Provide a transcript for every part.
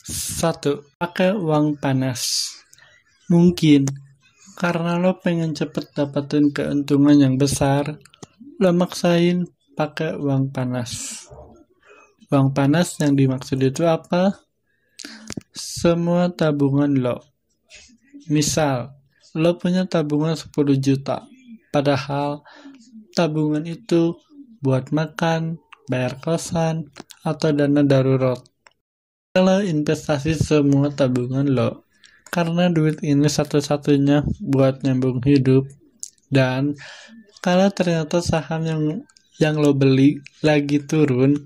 1. Pakai uang panas. Mungkin karena lo pengen cepet dapetin keuntungan yang besar, lo maksain pakai uang panas. Uang panas yang dimaksud itu apa? Semua tabungan lo. Misal, lo punya tabungan 10 juta, padahal tabungan itu buat makan, bayar kosan, atau dana darurat. Kalau investasi semua tabungan lo, karena duit ini satu-satunya buat nyambung hidup, dan kalau ternyata saham yang lo beli lagi turun,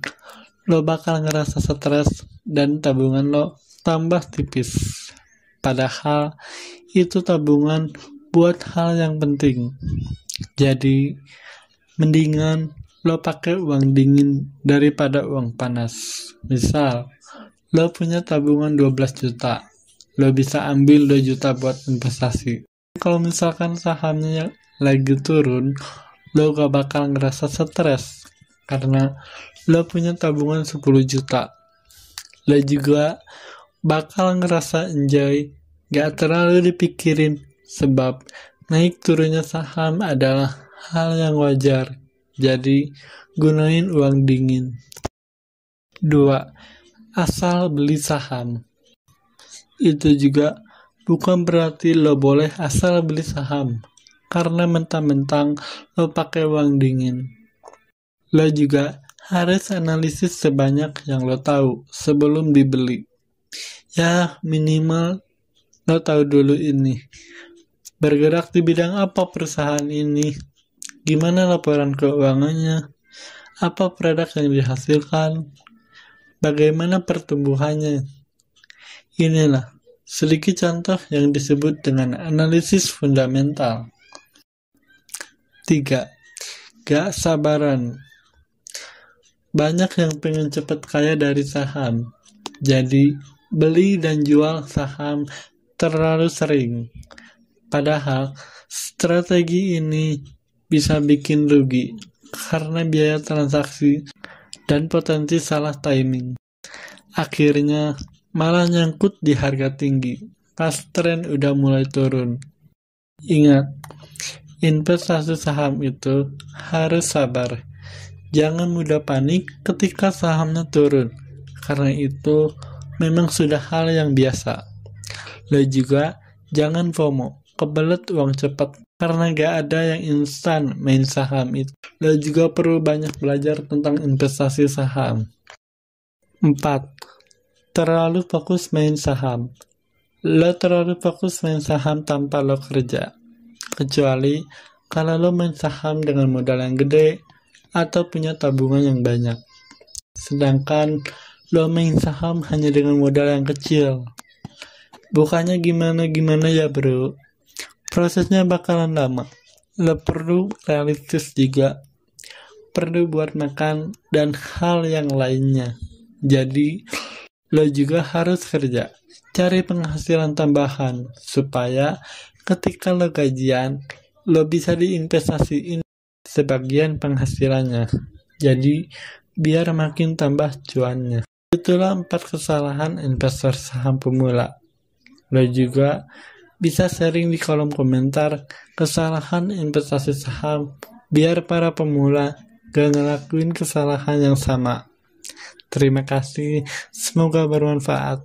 lo bakal ngerasa stres dan tabungan lo tambah tipis. Padahal itu tabungan buat hal yang penting. Jadi, mendingan lo pakai uang dingin daripada uang panas. Misal, lo punya tabungan 12 juta, lo bisa ambil 2 juta buat investasi. Kalau misalkan sahamnya lagi turun, lo gak bakal ngerasa stres, karena lo punya tabungan 10 juta. Lo juga bakal ngerasa enjoy, gak terlalu dipikirin, sebab naik turunnya saham adalah hal yang wajar. Jadi, gunain uang dingin. 2. Asal beli saham. Itu juga bukan berarti lo boleh asal beli saham, karena mentang-mentang lo pakai uang dingin. Lo juga harus analisis sebanyak yang lo tahu sebelum dibeli. Ya, minimal lo tahu dulu ini. Bergerak di bidang apa perusahaan ini? Gimana laporan keuangannya? Apa produk yang dihasilkan? Bagaimana pertumbuhannya? Inilah sedikit contoh yang disebut dengan analisis fundamental. 3. Gak sabaran. Banyak yang pengen cepat kaya dari saham, jadi beli dan jual saham terlalu sering. Padahal strategi ini bisa bikin rugi karena biaya transaksi dan potensi salah timing. Akhirnya malah nyangkut di harga tinggi pas tren udah mulai turun. Ingat, investasi saham itu harus sabar. Jangan mudah panik ketika sahamnya turun, karena itu memang sudah hal yang biasa. Lo juga jangan FOMO, kebelet uang cepat, karena gak ada yang instan main saham itu. Lo juga perlu banyak belajar tentang investasi saham. 4. Terlalu fokus main saham. Lo terlalu fokus main saham tanpa lo kerja. Kecuali kalau lo main saham dengan modal yang gede atau punya tabungan yang banyak. Sedangkan lo main saham hanya dengan modal yang kecil. Bukannya gimana-gimana ya bro. Prosesnya bakalan lama. Lo perlu realistis juga. Perlu buat makan dan hal yang lainnya. Jadi, lo juga harus kerja. Cari penghasilan tambahan. Supaya ketika lo gajian, lo bisa diinvestasiin sebagian penghasilannya. Jadi, biar makin tambah cuannya. Itulah 4 kesalahan investor saham pemula. Lo juga bisa sharing di kolom komentar kesalahan investasi saham biar para pemula gak ngelakuin kesalahan yang sama. Terima kasih, semoga bermanfaat.